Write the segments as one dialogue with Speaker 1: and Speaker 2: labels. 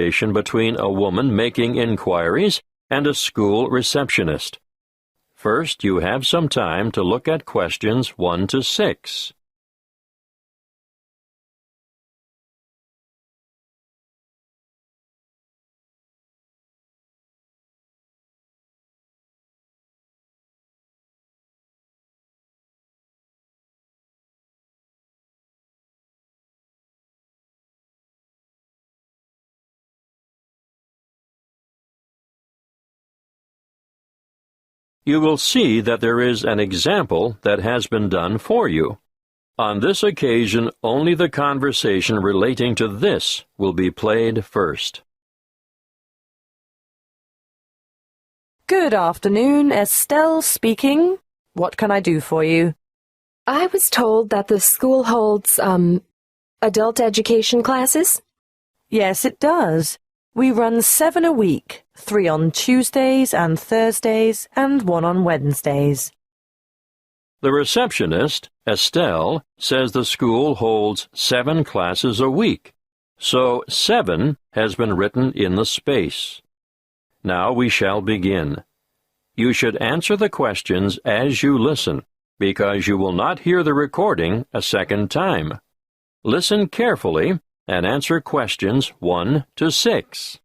Speaker 1: conversation between a woman making inquiries and a school receptionist. First, you have some time to look at questions 1 to 6. You will see that there is an example that has been done for you. On this occasion, only the conversation relating to this will be played first.
Speaker 2: Good afternoon, Estelle speaking. What can I do for you?
Speaker 3: I was told that the school holds, adult education classes?
Speaker 2: Yes, it does. We run 7 a week, 3 on Tuesdays and Thursdays, and 1 on Wednesdays.
Speaker 1: The receptionist, Estelle, says the school holds 7 classes a week, so 7 has been written in the space. Now we shall begin. You should answer the questions as you listen, because you will not hear the recording a second time. Listen carefully and answer questions 1 to 6.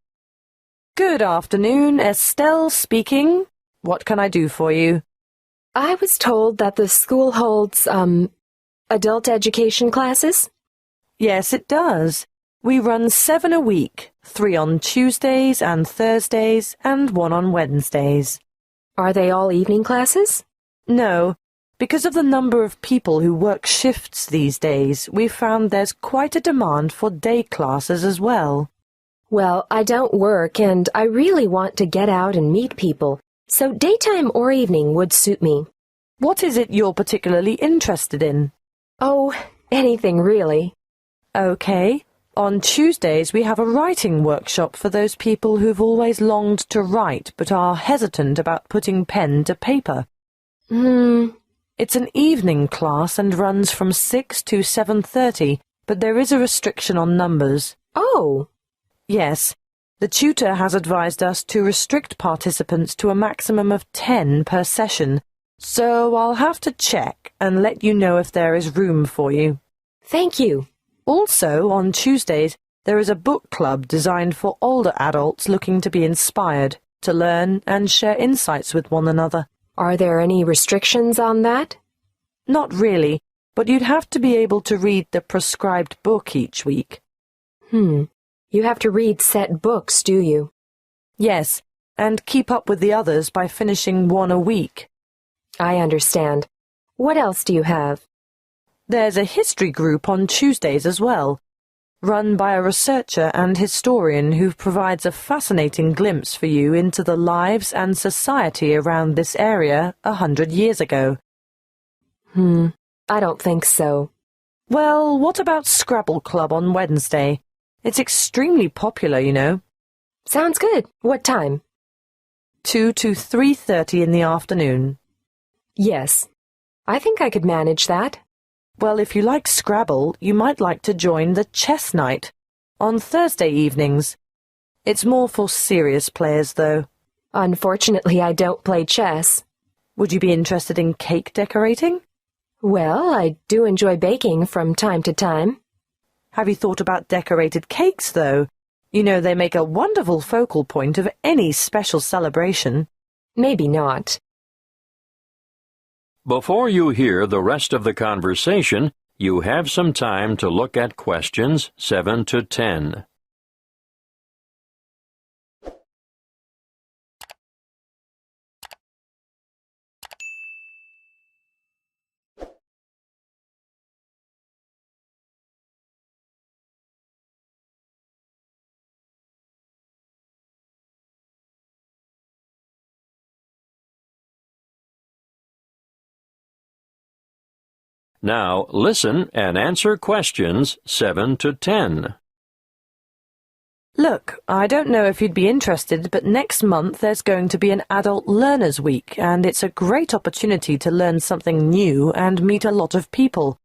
Speaker 2: Good afternoon, Estelle speaking. What can I do for you?
Speaker 3: I was told that the school holds, adult education classes?
Speaker 2: Yes, it does. We run 7 a week, 3 on Tuesdays and Thursdays, and 1 on Wednesdays.
Speaker 3: Are they all evening classes?
Speaker 2: No. Because of the number of people who work shifts these days, we've found there's quite a demand for day classes as well.
Speaker 3: Well, I don't work, and I really want to get out and meet people, so daytime or evening would suit me.
Speaker 2: What is it you're particularly interested in?
Speaker 3: Oh, anything really.
Speaker 2: Okay. On Tuesdays we have a writing workshop for those people who've always longed to write but are hesitant about putting pen to paper. It's an evening class and runs from 6 to 7:30, but there is a restriction on numbers.
Speaker 3: Oh!
Speaker 2: Yes. The tutor has advised us to restrict participants to a maximum of 10 per session, so I'll have to check and let you know if there is room for you.
Speaker 3: Thank you.
Speaker 2: Also, on Tuesdays, there is a book club designed for older adults looking to be inspired, to learn and share insights with one another.
Speaker 3: Are there any restrictions on that?
Speaker 2: Not really, but you'd have to be able to read the prescribed book each week.
Speaker 3: You have to read set books, do you?
Speaker 2: Yes, and keep up with the others by finishing 1 a week.
Speaker 3: I understand. What else do you have?
Speaker 2: There's a history group on Tuesdays as well, run by a researcher and historian who provides a fascinating glimpse for you into the lives and society around this area 100 years ago.
Speaker 3: I don't think so.
Speaker 2: Well, what about Scrabble Club on Wednesday? It's extremely popular, you know.
Speaker 3: Sounds good. What time?
Speaker 2: 2 to 3:30 in the afternoon.
Speaker 3: Yes. I think I could manage that.
Speaker 2: Well, if you like Scrabble, you might like to join the chess night on Thursday evenings. It's more for serious players, though.
Speaker 3: Unfortunately, I don't play chess.
Speaker 2: Would you be interested in cake decorating?
Speaker 3: Well, I do enjoy baking from time to time.
Speaker 2: Have you thought about decorated cakes, though? You know, they make a wonderful focal point of any special celebration.
Speaker 3: Maybe not.
Speaker 1: Before you hear the rest of the conversation, you have some time to look at questions 7 to 10. Now listen and answer questions 7 to 10.
Speaker 2: Look, I don't know if you'd be interested, but next month there's going to be an Adult Learners Week, and it's a great opportunity to learn something new and meet a lot of people.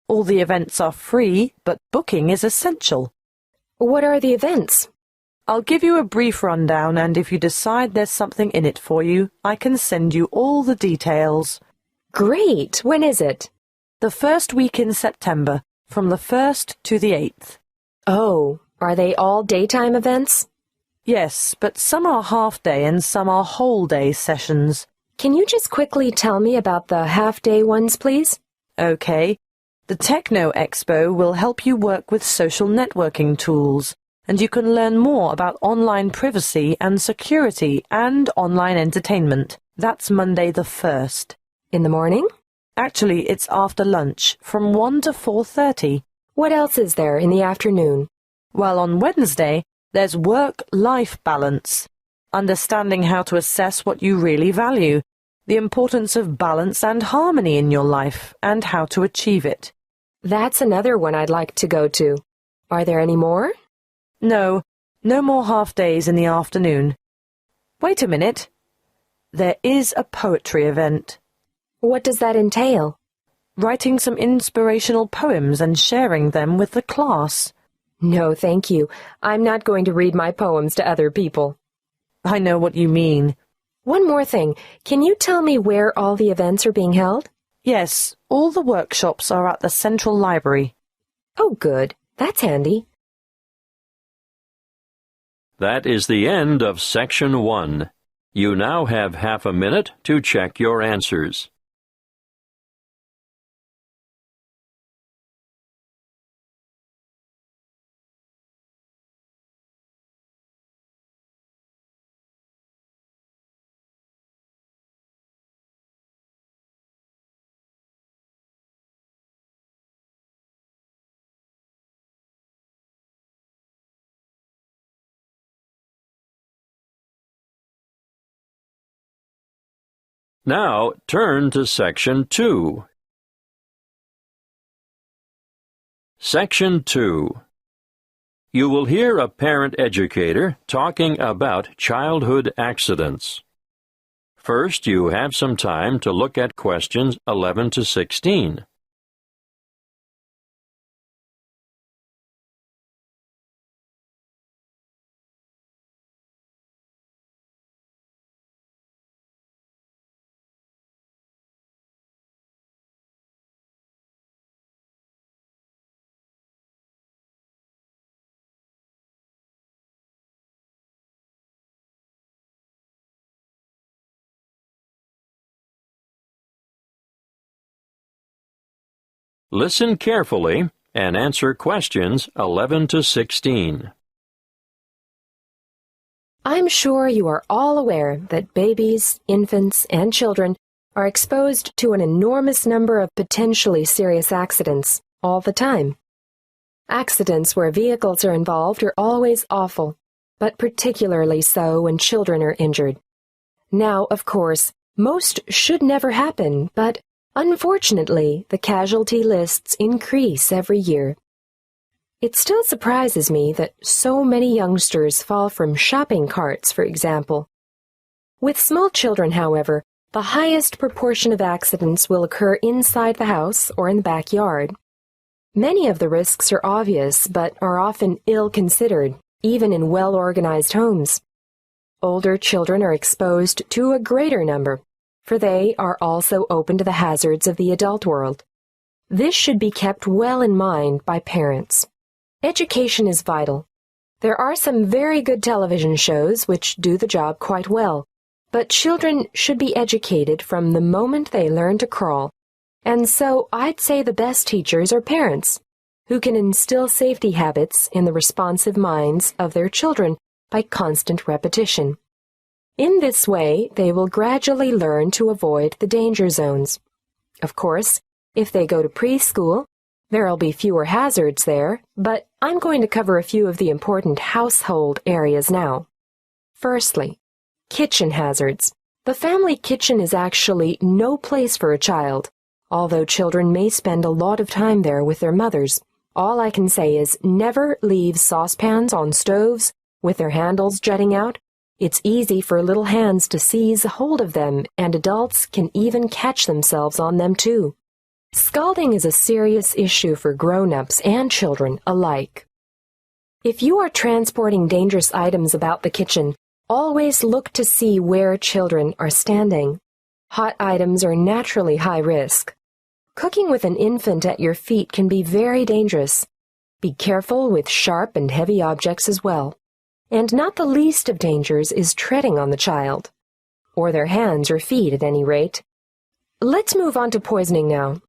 Speaker 2: All the events are free, but booking is essential.
Speaker 3: What are the events?
Speaker 2: I'll give you a brief rundown, and if you decide there's something in it for you, I can send you all the details.
Speaker 3: Great! When is it?
Speaker 2: The first week in September, from the 1st to the 8th.
Speaker 3: Oh, are they all daytime events?
Speaker 2: Yes, but some are half-day and some are whole-day sessions.
Speaker 3: Can you just quickly tell me about the half-day ones, please?
Speaker 2: Okay. The Techno Expo will help you work with social networking tools, and you can learn more about online privacy and security and online entertainment. That's Monday the 1st.
Speaker 3: In the morning?
Speaker 2: Actually, it's after lunch, from 1 to 4:30.
Speaker 3: What else is there in the afternoon?
Speaker 2: Well, on Wednesday, there's work-life balance, understanding how to assess what you really value, the importance of balance and harmony in your life, and how to achieve it.
Speaker 3: That's another one I'd like to go to. Are there any more?
Speaker 2: No more half-days in the afternoon. Wait a minute. There is a poetry event.
Speaker 3: What does that entail?
Speaker 2: Writing some inspirational poems and sharing them with the class.
Speaker 3: No, thank you. I'm not going to read my poems to other people.
Speaker 2: I know what you mean.
Speaker 3: One more thing. Can you tell me where all the events are being held?
Speaker 2: Yes, all the workshops are at the Central Library.
Speaker 3: Oh, good. That's handy.
Speaker 1: That is the end of Section 1. You now have half a minute to check your answers. Now turn to Section 2. Section 2. You will hear a parent educator talking about childhood accidents. First, you have some time to look at questions 11 to 16. Listen carefully and answer questions 11 to 16.
Speaker 3: I'm sure you are all aware that babies, infants, and children are exposed to an enormous number of potentially serious accidents all the time. Accidents where vehicles are involved are always awful, but particularly so when children are injured. Now, of course, most should never happen, but unfortunately, the casualty lists increase every year. It still surprises me that so many youngsters fall from shopping carts, for example. With small children, however, the highest proportion of accidents will occur inside the house or in the backyard. Many of the risks are obvious, but are often ill-considered, even in well-organized homes. Older children are exposed to a greater number, for they are also open to the hazards of the adult world. This should be kept well in mind by parents. Education is vital. There are some very good television shows which do the job quite well, but children should be educated from the moment they learn to crawl, and so I'd say the best teachers are parents, who can instill safety habits in the responsive minds of their children by constant repetition. In this way, they will gradually learn to avoid the danger zones. Of course, if they go to preschool, there'll be fewer hazards there, but I'm going to cover a few of the important household areas now. Firstly, kitchen hazards. The family kitchen is actually no place for a child, although children may spend a lot of time there with their mothers. All I can say is never leave saucepans on stoves with their handles jutting out. It's easy for little hands to seize hold of them, and adults can even catch themselves on them too. Scalding is a serious issue for grown-ups and children alike. If you are transporting dangerous items about the kitchen, always look to see where children are standing. Hot items are naturally high risk. Cooking with an infant at your feet can be very dangerous. Be careful with sharp and heavy objects as well. And not the least of dangers is treading on the child, or their hands or feet at any rate. Let's move on to poisoning now.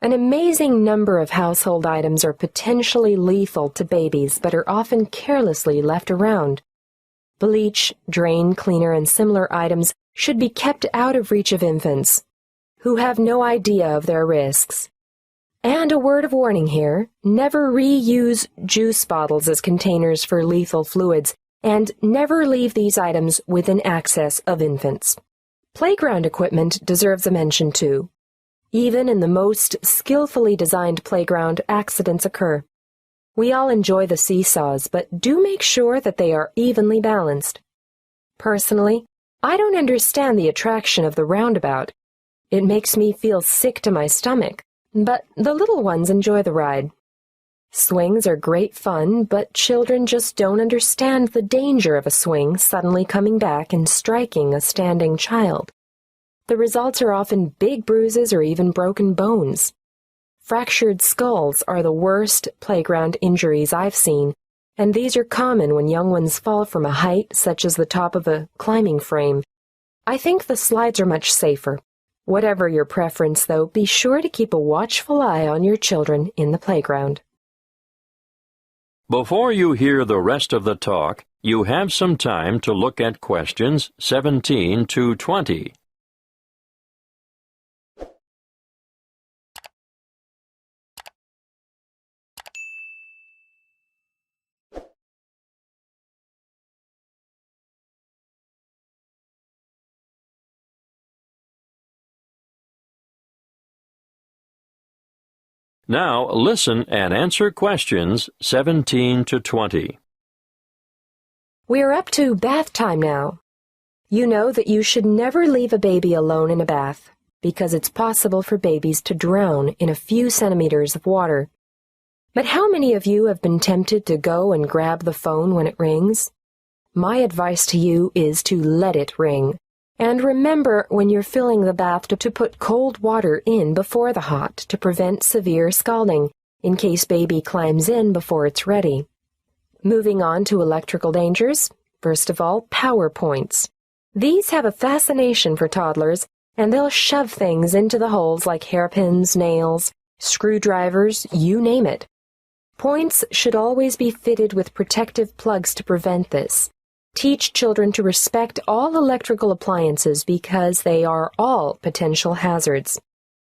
Speaker 3: An amazing number of household items are potentially lethal to babies but are often carelessly left around. Bleach, drain cleaner, and similar items should be kept out of reach of infants, who have no idea of their risks. And a word of warning here, never reuse juice bottles as containers for lethal fluids, and never leave these items within access of infants. Playground equipment deserves a mention too. Even in the most skillfully designed playground, accidents occur. We all enjoy the seesaws, but do make sure that they are evenly balanced. Personally, I don't understand the attraction of the roundabout. It makes me feel sick to my stomach, but the little ones enjoy the ride. Swings are great fun, but children just don't understand the danger of a swing suddenly coming back and striking a standing child. The results are often big bruises or even broken bones. Fractured skulls are the worst playground injuries I've seen, and these are common when young ones fall from a height such as the top of a climbing frame. I think the slides are much safer. Whatever your preference, though, be sure to keep a watchful eye on your children in the playground.
Speaker 1: Before you hear the rest of the talk, you have some time to look at questions 17 to 20. Now listen and answer questions 17 to 20.
Speaker 3: We're up to bath time now. You know that you should never leave a baby alone in a bath, because it's possible for babies to drown in a few centimeters of water. But how many of you have been tempted to go and grab the phone when it rings? My advice to you is to let it ring. And remember when you're filling the bath to put cold water in before the hot to prevent severe scalding, in case baby climbs in before it's ready. Moving on to electrical dangers, first of all, power points. These have a fascination for toddlers, and they'll shove things into the holes like hairpins, nails, screwdrivers, you name it. Points should always be fitted with protective plugs to prevent this. Teach children to respect all electrical appliances because they are all potential hazards.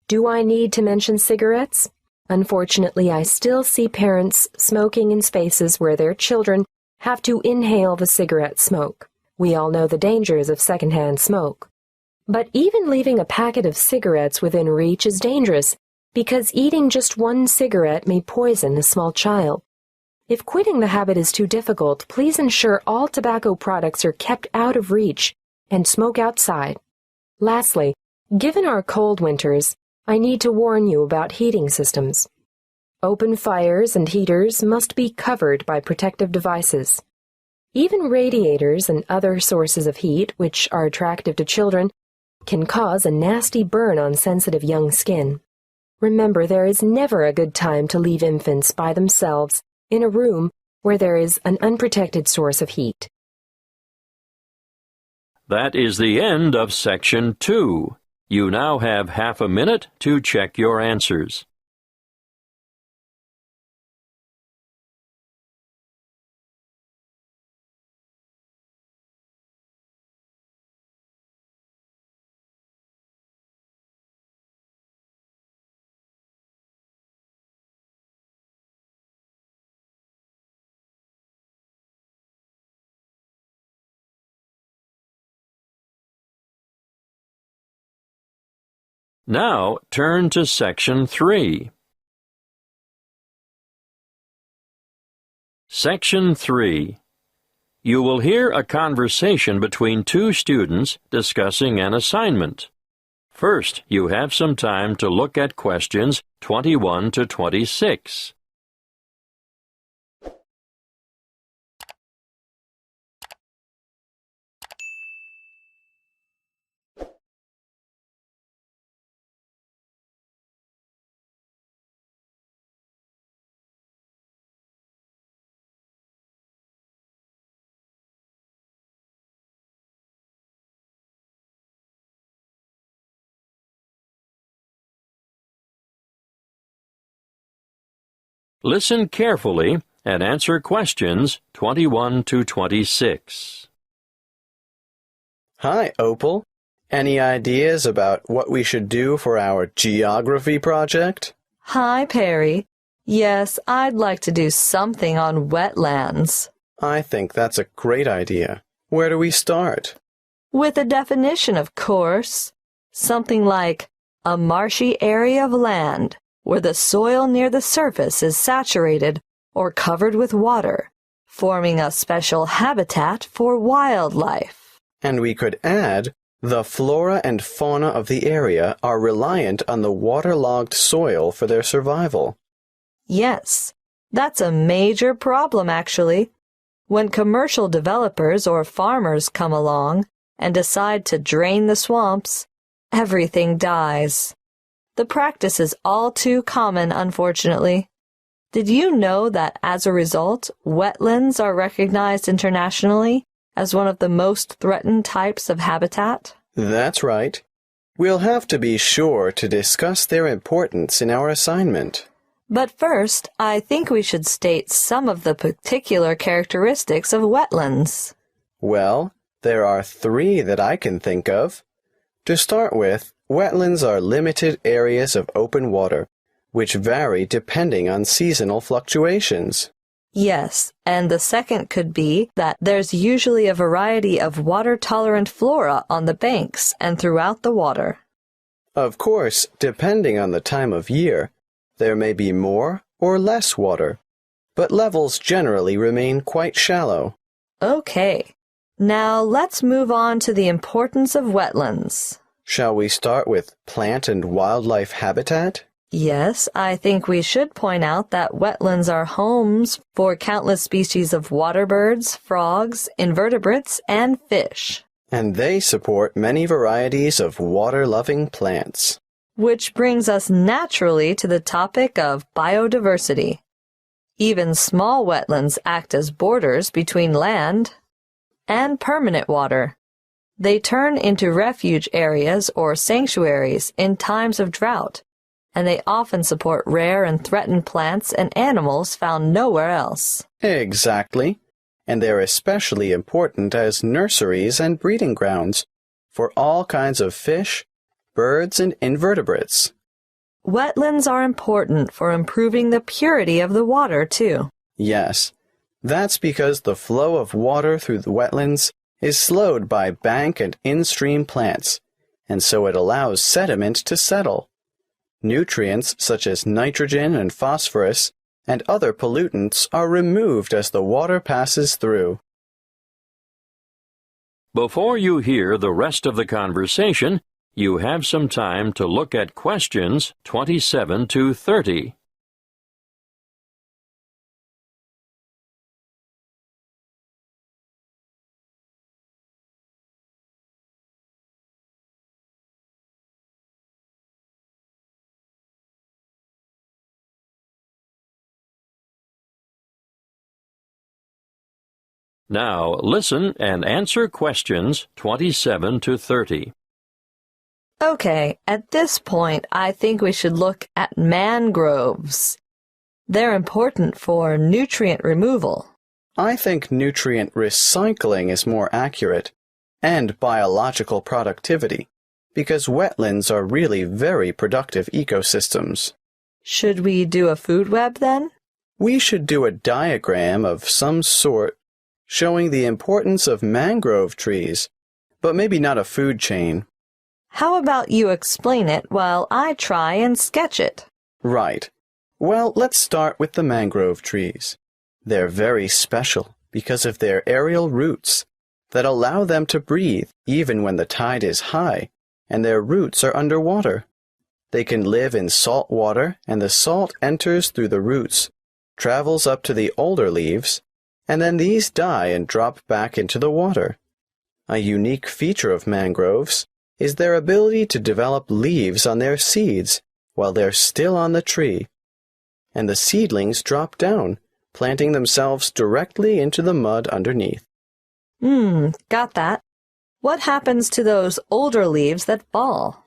Speaker 3: Do I need to mention cigarettes? Unfortunately, I still see parents smoking in spaces where their children have to inhale the cigarette smoke. We all know the dangers of secondhand smoke. But even leaving a packet of cigarettes within reach is dangerous because eating just one cigarette may poison a small child. If quitting the habit is too difficult, please ensure all tobacco products are kept out of reach and smoke outside. Lastly, given our cold winters, I need to warn you about heating systems. Open fires and heaters must be covered by protective devices. Even radiators and other sources of heat, which are attractive to children, can cause a nasty burn on sensitive young skin. Remember, there is never a good time to leave infants by themselves in a room where there is an unprotected source of heat.
Speaker 1: That is the end of Section 2. You now have half a minute to check your answers. Now turn to Section 3. Section 3. You will hear a conversation between two students discussing an assignment. First, you have some time to look at questions 21 to 26. Listen carefully and answer questions 21 to 26.
Speaker 4: Hi, Opal. Any ideas about what we should do for our geography project?
Speaker 5: Hi, Perry. Yes, I'd like to do something on wetlands.
Speaker 4: I think that's a great idea. Where do we start?
Speaker 5: With a definition, of course. Something like a marshy area of land where the soil near the surface is saturated or covered with water, forming a special habitat for wildlife.
Speaker 4: And we could add, the flora and fauna of the area are reliant on the waterlogged soil for their survival.
Speaker 5: Yes, that's a major problem, actually. When commercial developers or farmers come along and decide to drain the swamps, everything dies. The practice is all too common, unfortunately. Did you know that as a result, wetlands are recognized internationally as one of the most threatened types of habitat?
Speaker 4: That's right. We'll have to be sure to discuss their importance in our assignment.
Speaker 5: But first, I think we should state some of the particular characteristics of wetlands.
Speaker 4: Well, there are 3 that I can think of. To start with, wetlands are limited areas of open water, which vary depending on seasonal fluctuations.
Speaker 5: Yes, and the second could be that there's usually a variety of water-tolerant flora on the banks and throughout the water.
Speaker 4: Of course, depending on the time of year, there may be more or less water, but levels generally remain quite shallow.
Speaker 5: Okay, now let's move on to the importance of wetlands.
Speaker 4: Shall we start with plant and wildlife habitat?
Speaker 5: Yes, I think we should point out that wetlands are homes for countless species of water birds, frogs, invertebrates, and fish.
Speaker 4: And they support many varieties of water-loving plants.
Speaker 5: Which brings us naturally to the topic of biodiversity. Even small wetlands act as borders between land and permanent water. They turn into refuge areas or sanctuaries in times of drought, and they often support rare and threatened plants and animals found nowhere else.
Speaker 4: Exactly. And they're especially important as nurseries and breeding grounds for all kinds of fish, birds, and invertebrates.
Speaker 5: Wetlands are important for improving the purity of the water, too.
Speaker 4: Yes, that's because the flow of water through the wetlands is slowed by bank and in-stream plants, and so it allows sediment to settle. Nutrients such as nitrogen and phosphorus and other pollutants are removed as the water passes through.
Speaker 1: Before you hear the rest of the conversation, you have some time to look at questions 27 to 30. Now listen and answer questions 27 to 30.
Speaker 5: Okay, at this point, I think we should look at mangroves. They're important for nutrient removal.
Speaker 4: I think nutrient recycling is more accurate, and biological productivity, because wetlands are really very productive ecosystems.
Speaker 5: Should we do a food web then?
Speaker 4: We should do a diagram of some sort showing the importance of mangrove trees, but maybe not a food chain.
Speaker 5: How about you explain it while I try and sketch it?
Speaker 4: Right. Well, let's start with the mangrove trees. They're very special because of their aerial roots that allow them to breathe even when the tide is high and their roots are underwater. They can live in salt water, and the salt enters through the roots, travels up to the older leaves, and then these die and drop back into the water. A unique feature of mangroves is their ability to develop leaves on their seeds while they're still on the tree, and the seedlings drop down, planting themselves directly into the mud underneath.
Speaker 5: Got that. What happens to those older leaves that fall?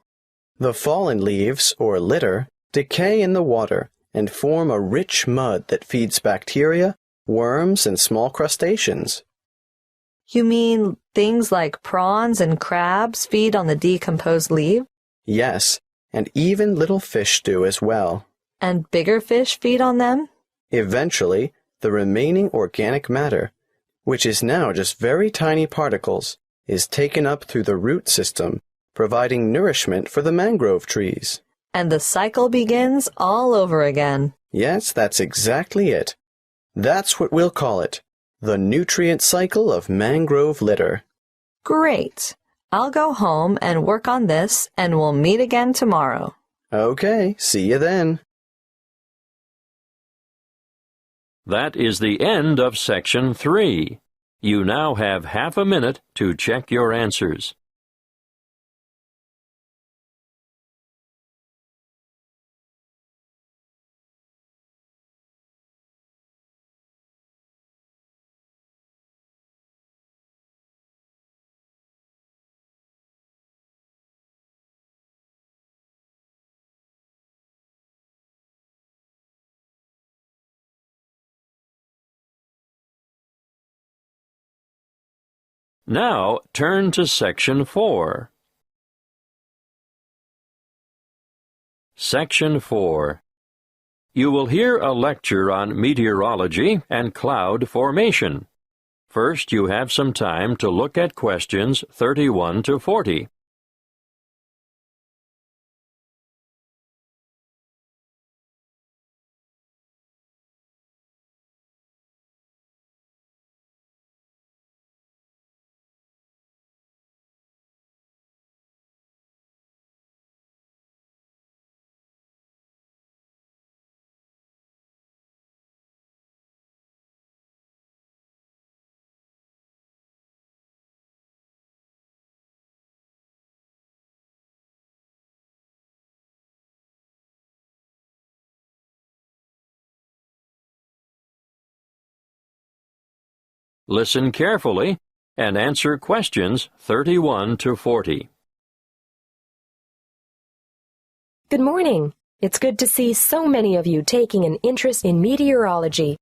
Speaker 4: The fallen leaves, or litter, decay in the water and form a rich mud that feeds bacteria, worms, and small crustaceans.
Speaker 5: You mean things like prawns and crabs feed on the decomposed leaf?
Speaker 4: Yes, and even little fish do as well.
Speaker 5: And bigger fish feed on them?
Speaker 4: Eventually, the remaining organic matter, which is now just very tiny particles, is taken up through the root system, providing nourishment for the mangrove trees.
Speaker 5: And the cycle begins all over again.
Speaker 4: Yes, that's exactly it. That's what we'll call it, the nutrient cycle of mangrove litter.
Speaker 5: Great. I'll go home and work on this, and we'll meet again tomorrow.
Speaker 4: Okay, see you then.
Speaker 1: That is the end of Section 3. You now have half a minute to check your answers. Now turn to Section 4. Section 4. You will hear a lecture on meteorology and cloud formation. First, you have some time to look at questions 31 to 40. Listen carefully and answer questions 31 to 40.
Speaker 3: Good morning. It's good to see so many of you taking an interest in meteorology.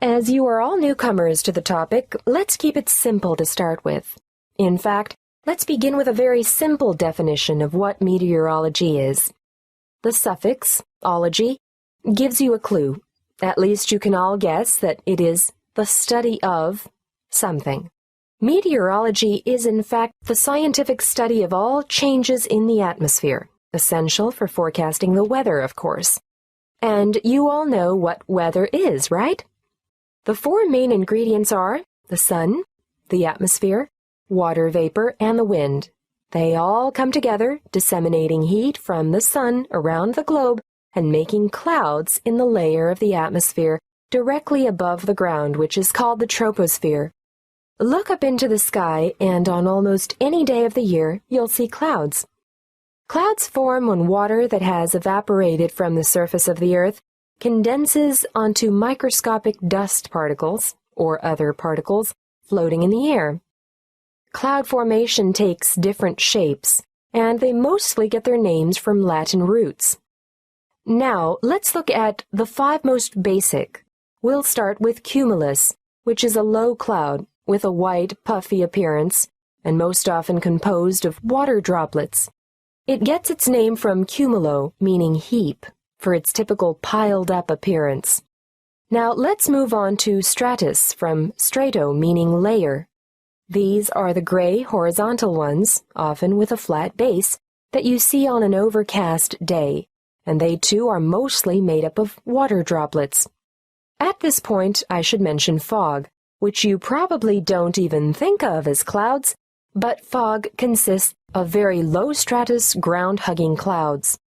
Speaker 3: As you are all newcomers to the topic, let's keep it simple to start with. In fact, let's begin with a very simple definition of what meteorology is. The suffix, ology, gives you a clue. At least you can all guess that it is the study of something. Meteorology is in fact the scientific study of all changes in the atmosphere, essential for forecasting the weather, of course. And you all know what weather is, right? The four main ingredients are the sun, the atmosphere, water vapor, and the wind. They all come together, disseminating heat from the sun around the globe and making clouds in the layer of the atmosphere directly above the ground, which is called the troposphere. Look up into the sky, and on almost any day of the year, you'll see clouds. Clouds form when water that has evaporated from the surface of the earth condenses onto microscopic dust particles, or other particles, floating in the air. Cloud formation takes different shapes, and they mostly get their names from Latin roots. Now, let's look at the five most basic. We'll start with cumulus, which is a low cloud with a white, puffy appearance, and most often composed of water droplets. It gets its name from cumulo, meaning heap, for its typical piled-up appearance. Now let's move on to stratus, from strato, meaning layer. These are the gray, horizontal ones, often with a flat base, that you see on an overcast day, and they too are mostly made up of water droplets. At this point, I should mention fog, which you probably don't even think of as clouds, but fog consists of very low-stratus, ground-hugging clouds.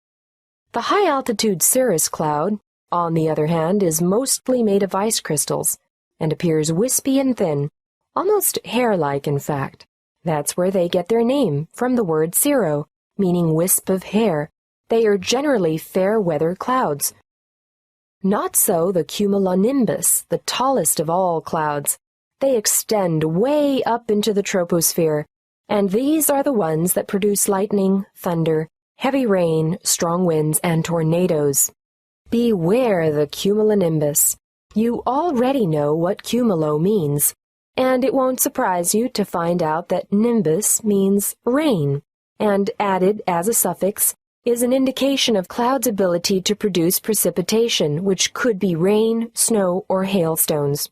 Speaker 3: The high-altitude cirrus cloud, on the other hand, is mostly made of ice crystals and appears wispy and thin, almost hair-like, in fact. That's where they get their name, from the word cirro, meaning wisp of hair. They are generally fair-weather clouds. Not so the cumulonimbus, the tallest of all clouds. They extend way up into the troposphere, and these are the ones that produce lightning, thunder, heavy rain, strong winds, and tornadoes. Beware the cumulonimbus. You already know what cumulo means, and it won't surprise you to find out that nimbus means rain, and added as a suffix is an indication of cloud's ability to produce precipitation, which could be rain, snow, or hailstones.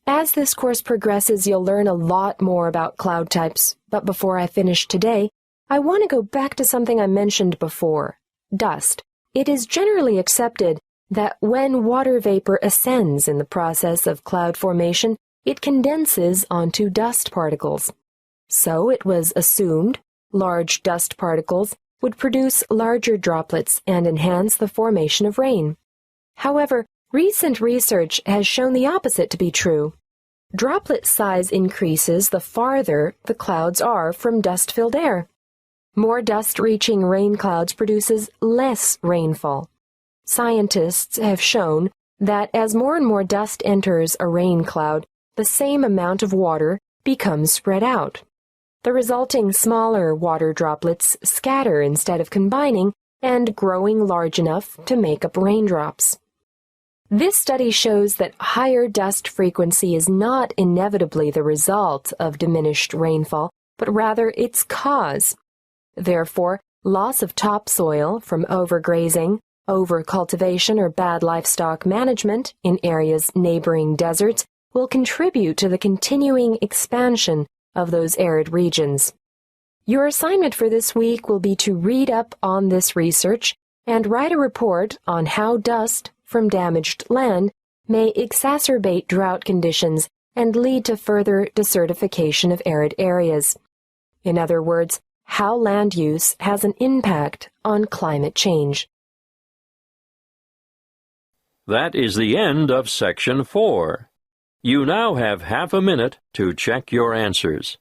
Speaker 3: As this course progresses, you'll learn a lot more about cloud types, but before I finish today, I want to go back to something I mentioned before, dust. It is generally accepted that when water vapor ascends in the process of cloud formation, it condenses onto dust particles. So it was assumed large dust particles would produce larger droplets and enhance the formation of rain. However, recent research has shown the opposite to be true. Droplet size increases the farther the clouds are from dust-filled air. More dust reaching rain clouds produces less rainfall. Scientists have shown that as more and more dust enters a rain cloud, the same amount of water becomes spread out. The resulting smaller water droplets scatter instead of combining and growing large enough to make up raindrops. This study shows that higher dust frequency is not inevitably the result of diminished rainfall, but rather its cause. Therefore, loss of topsoil from overgrazing, overcultivation, or bad livestock management in areas neighboring deserts will contribute to the continuing expansion of those arid regions. Your assignment for this week will be to read up on this research and write a report on how dust from damaged land may exacerbate drought conditions and lead to further desertification of arid areas. In other words, how land use has an impact on climate change.
Speaker 1: That is the end of Section 4. You now have half a minute to check your answers.